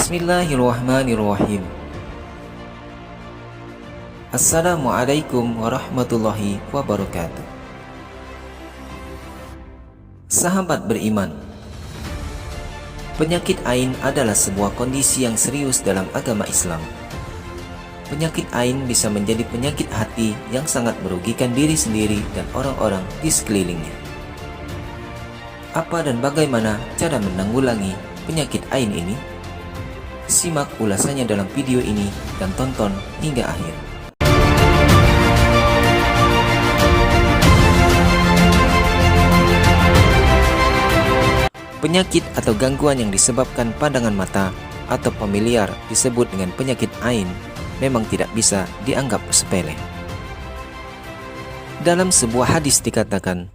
Bismillahirrahmanirrahim. Assalamualaikum warahmatullahi wabarakatuh. Sahabat beriman, penyakit ain adalah sebuah kondisi yang serius dalam agama Islam. Penyakit ain bisa menjadi penyakit hati yang sangat merugikan diri sendiri dan orang-orang di sekelilingnya. Apa dan bagaimana cara menanggulangi penyakit ain ini? Simak ulasannya dalam video ini dan tonton hingga akhir. Penyakit atau gangguan yang disebabkan pandangan mata atau familiar disebut dengan penyakit ain memang tidak bisa dianggap sepele. Dalam sebuah hadis dikatakan,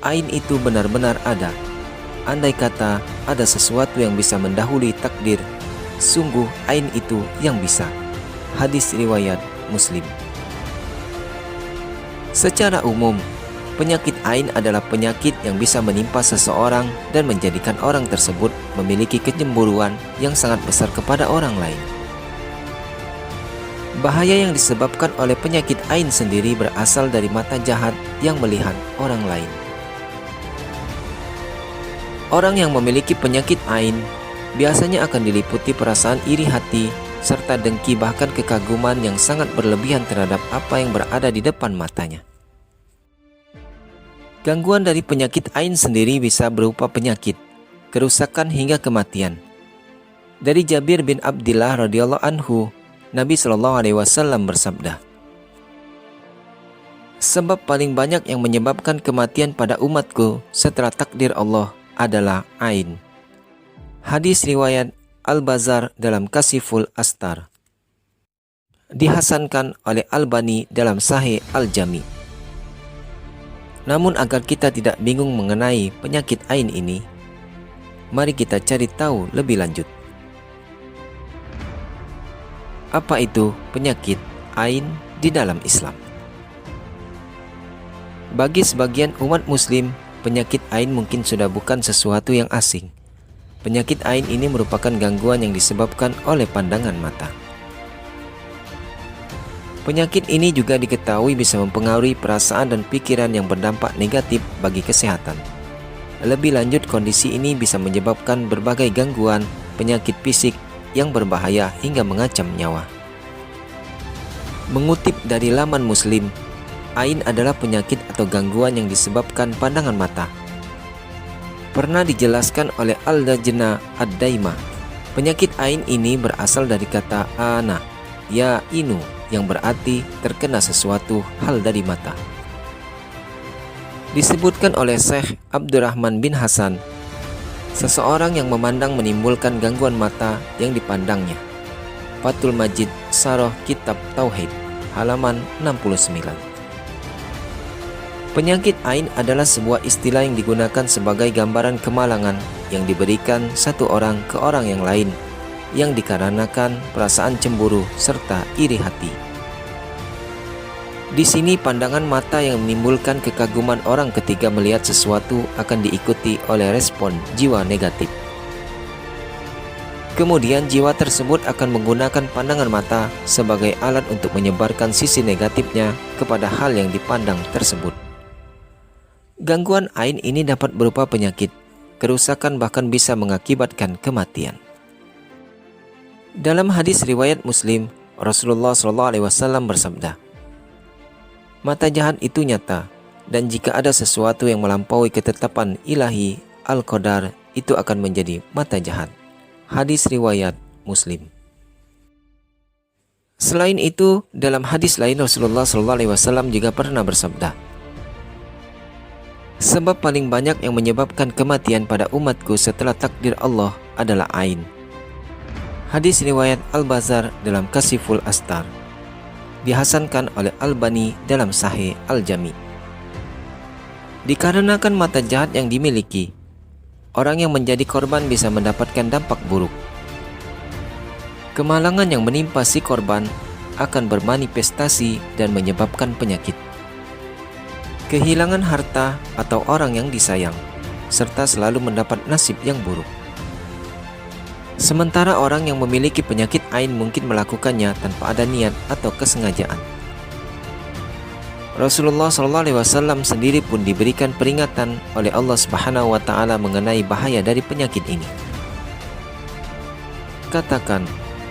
ain itu benar-benar ada. Andai kata ada sesuatu yang bisa mendahului takdir, sungguh ain itu yang bisa. Hadis riwayat Muslim. Secara umum, penyakit ain adalah penyakit yang bisa menimpa seseorang dan menjadikan orang tersebut memiliki kecemburuan yang sangat besar kepada orang lain. Bahaya yang disebabkan oleh penyakit ain sendiri berasal dari mata jahat yang melihat orang lain. Orang yang memiliki penyakit ain biasanya akan diliputi perasaan iri hati serta dengki, bahkan kekaguman yang sangat berlebihan terhadap apa yang berada di depan matanya. Gangguan dari penyakit ain sendiri bisa berupa penyakit, kerusakan hingga kematian. Dari Jabir bin Abdillah radhiyallahu anhu, Nabi Shallallahu alaihi wasallam bersabda, "Sebab paling banyak yang menyebabkan kematian pada umatku setelah takdir Allah adalah ain." Hadis riwayat Al-Bazar dalam Kasiful Astar. Dihasankan oleh Albani dalam Sahih Al-Jami. Namun agar kita tidak bingung mengenai penyakit ain ini, mari kita cari tahu lebih lanjut. Apa itu penyakit ain di dalam Islam? Bagi sebagian umat muslim, penyakit ain mungkin sudah bukan sesuatu yang asing. Penyakit ain ini merupakan gangguan yang disebabkan oleh pandangan mata. Penyakit ini juga diketahui bisa mempengaruhi perasaan dan pikiran yang berdampak negatif bagi kesehatan. Lebih lanjut, kondisi ini bisa menyebabkan berbagai gangguan penyakit fisik yang berbahaya hingga mengancam nyawa. Mengutip dari laman Muslim, ain adalah penyakit atau gangguan yang disebabkan pandangan mata. Pernah dijelaskan oleh Al-Lajnah Ad-Daimah, penyakit ain ini berasal dari kata ana, ya inu, yang berarti terkena sesuatu hal dari mata. Disebutkan oleh Syekh Abdurrahman bin Hasan, seseorang yang memandang menimbulkan gangguan mata yang dipandangnya. Fathul Majid Sarah Kitab Tauhid, halaman 69. Penyakit ain adalah sebuah istilah yang digunakan sebagai gambaran kemalangan yang diberikan satu orang ke orang yang lain yang dikarenakan perasaan cemburu serta iri hati. Di sini pandangan mata yang menimbulkan kekaguman orang ketika melihat sesuatu akan diikuti oleh respon jiwa negatif. Kemudian jiwa tersebut akan menggunakan pandangan mata sebagai alat untuk menyebarkan sisi negatifnya kepada hal yang dipandang tersebut. Gangguan ain ini dapat berupa penyakit, kerusakan, bahkan bisa mengakibatkan kematian. Dalam hadis riwayat Muslim, Rasulullah SAW bersabda, "Mata jahat itu nyata, dan jika ada sesuatu yang melampaui ketetapan ilahi Al-Qadar, itu akan menjadi mata jahat." Hadis riwayat Muslim. Selain itu, dalam hadis lain Rasulullah SAW juga pernah bersabda, "Sebab paling banyak yang menyebabkan kematian pada umatku setelah takdir Allah adalah ain." Hadis riwayat Al-Bazar dalam Kasiful Astar. Dihasankan oleh Albani dalam Sahih Al-Jami. Dikarenakan mata jahat yang dimiliki, orang yang menjadi korban bisa mendapatkan dampak buruk. Kemalangan yang menimpa si korban akan bermanifestasi dan menyebabkan penyakit, kehilangan harta atau orang yang disayang, serta selalu mendapat nasib yang buruk. Sementara orang yang memiliki penyakit ain mungkin melakukannya tanpa ada niat atau kesengajaan. Rasulullah SAW sendiri pun diberikan peringatan oleh Allah Subhanahu wa Ta'ala mengenai bahaya dari penyakit ini. Katakan,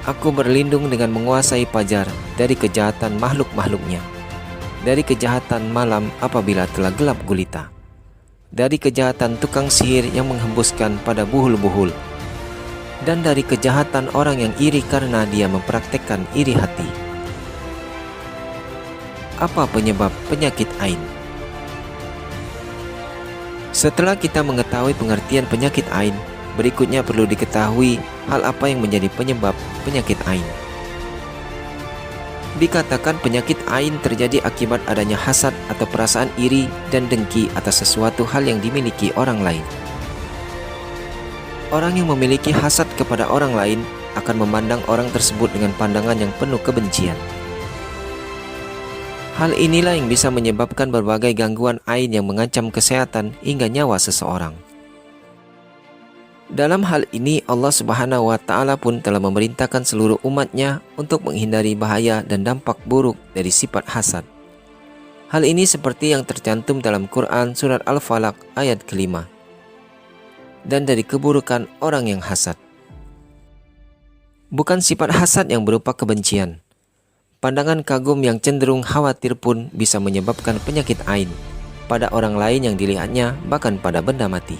aku berlindung dengan menguasai fajar dari kejahatan makhluk-makhluknya, dari kejahatan malam apabila telah gelap gulita, dari kejahatan tukang sihir yang menghembuskan pada buhul-buhul, dan dari kejahatan orang yang iri karena dia mempraktekkan iri hati. Apa penyebab penyakit ain? Setelah kita mengetahui pengertian penyakit ain, berikutnya perlu diketahui hal apa yang menjadi penyebab penyakit ain. Dikatakan penyakit ain terjadi akibat adanya hasad atau perasaan iri dan dengki atas sesuatu hal yang dimiliki orang lain. Orang yang memiliki hasad kepada orang lain akan memandang orang tersebut dengan pandangan yang penuh kebencian. Hal inilah yang bisa menyebabkan berbagai gangguan ain yang mengancam kesehatan hingga nyawa seseorang. Dalam hal ini Allah Subhanahu wa Ta'ala pun telah memerintahkan seluruh umatnya untuk menghindari bahaya dan dampak buruk dari sifat hasad. Hal ini seperti yang tercantum dalam Quran surat Al-Falaq ayat ke-5. Dan dari keburukan orang yang hasad. Bukan sifat hasad yang berupa kebencian. Pandangan kagum yang cenderung khawatir pun bisa menyebabkan penyakit ain pada orang lain yang dilihatnya, bahkan pada benda mati.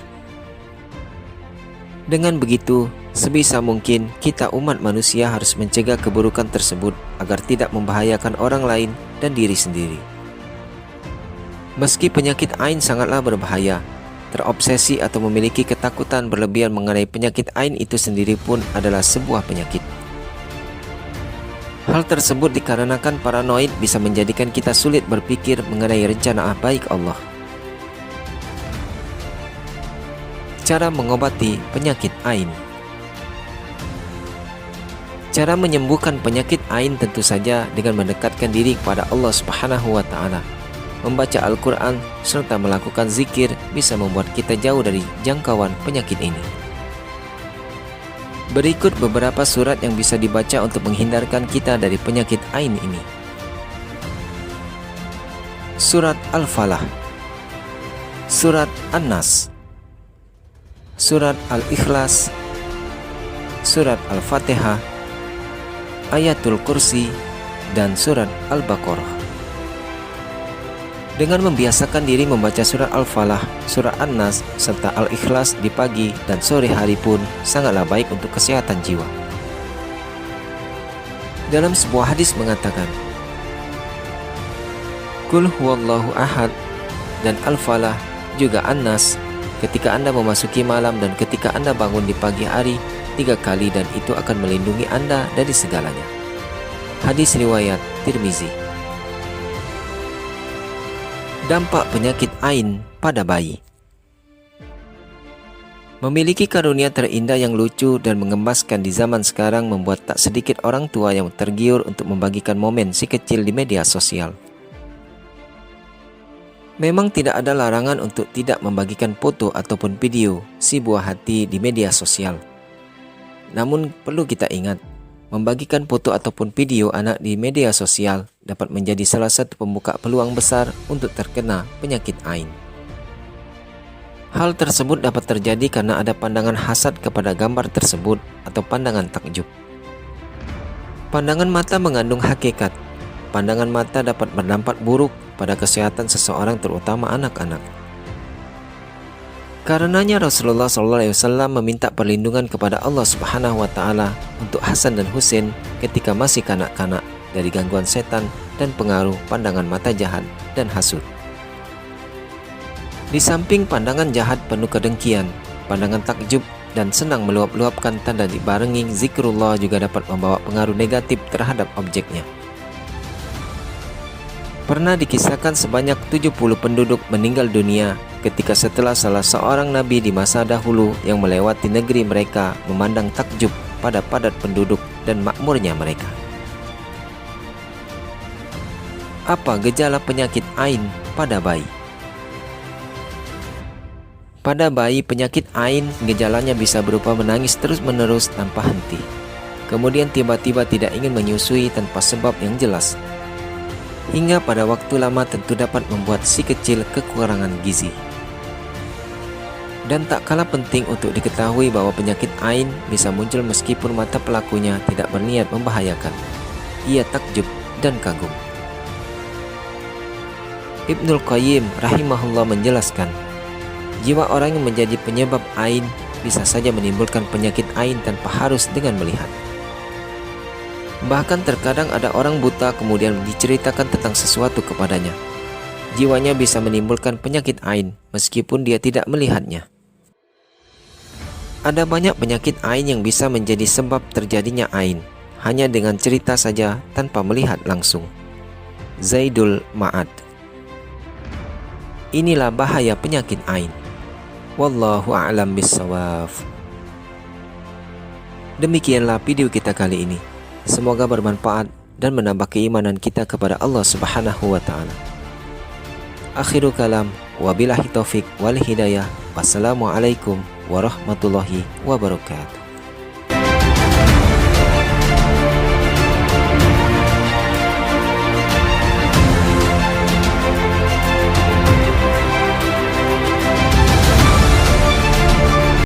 Dengan begitu, sebisa mungkin kita umat manusia harus mencegah keburukan tersebut agar tidak membahayakan orang lain dan diri sendiri. Meski penyakit ain sangatlah berbahaya, terobsesi atau memiliki ketakutan berlebihan mengenai penyakit ain itu sendiri pun adalah sebuah penyakit. Hal tersebut dikarenakan paranoid bisa menjadikan kita sulit berpikir mengenai rencana baik Allah. Cara mengobati penyakit ain. Cara menyembuhkan penyakit ain tentu saja dengan mendekatkan diri kepada Allah Subhanahu wa Ta'ala. Membaca Al-Quran serta melakukan zikir bisa membuat kita jauh dari jangkauan penyakit ini. Berikut beberapa surat yang bisa dibaca untuk menghindarkan kita dari penyakit ain ini. Surat Al-Falah, Surat An-Nas, Surat Al-Ikhlas, Surat Al-Fatihah, Ayatul Kursi, dan Surat Al-Baqarah. Dengan membiasakan diri membaca surat Al-Falah, surat An-Nas, serta Al-Ikhlas di pagi dan sore hari pun sangatlah baik untuk kesehatan jiwa. Dalam sebuah hadis mengatakan, Qul huwallahu ahad dan Al-Falah juga An-Nas ketika Anda memasuki malam dan ketika Anda bangun di pagi hari 3 kali, dan itu akan melindungi Anda dari segalanya. Hadis riwayat Tirmizi. Dampak penyakit ain pada bayi. Memiliki karunia terindah yang lucu dan mengembaskan di zaman sekarang membuat tak sedikit orang tua yang tergiur untuk membagikan momen si kecil di media sosial. Memang tidak ada larangan untuk tidak membagikan foto ataupun video si buah hati di media sosial. Namun perlu kita ingat, membagikan foto ataupun video anak di media sosial dapat menjadi salah satu pembuka peluang besar untuk terkena penyakit ain. Hal tersebut dapat terjadi karena ada pandangan hasad kepada gambar tersebut atau pandangan takjub. Pandangan mata mengandung hakikat. Pandangan mata dapat berdampak buruk pada kesehatan seseorang, terutama anak-anak. Karenanya Rasulullah SAW meminta perlindungan kepada Allah Subhanahu wa Ta'ala untuk Hasan dan Husain ketika masih kanak-kanak dari gangguan setan dan pengaruh pandangan mata jahat dan hasud. Di samping pandangan jahat penuh kedengkian, pandangan takjub dan senang meluap-luapkan tanda dibarengi zikrullah juga dapat membawa pengaruh negatif terhadap objeknya. Pernah dikisahkan sebanyak 70 penduduk meninggal dunia ketika setelah salah seorang nabi di masa dahulu yang melewati negeri mereka memandang takjub pada padat penduduk dan makmurnya mereka. Apa gejala penyakit ain pada bayi? Pada bayi penyakit ain, gejalanya bisa berupa menangis terus-menerus tanpa henti. Kemudian tiba-tiba tidak ingin menyusui tanpa sebab yang jelas. Hingga pada waktu lama tentu dapat membuat si kecil kekurangan gizi. Dan tak kalah penting untuk diketahui bahwa penyakit ain bisa muncul meskipun mata pelakunya tidak berniat membahayakan. Ia takjub dan kagum. Ibnul Qayyim rahimahullah menjelaskan, jiwa orang yang menjadi penyebab ain bisa saja menimbulkan penyakit ain tanpa harus dengan melihat. Bahkan terkadang ada orang buta kemudian diceritakan tentang sesuatu kepadanya. Jiwanya bisa menimbulkan penyakit ain meskipun dia tidak melihatnya. Ada banyak penyakit ain yang bisa menjadi sebab terjadinya ain hanya dengan cerita saja tanpa melihat langsung. Zaidul Ma'ad. Inilah bahaya penyakit ain. Wallahu a'lam bissawab. Demikianlah video kita kali ini. Semoga bermanfaat dan menambah keimanan kita kepada Allah Subhanahu wa taala. Akhiru kalam, wabillahi taufik wal hidayah. Wassalamualaikum warahmatullahi wabarakatuh.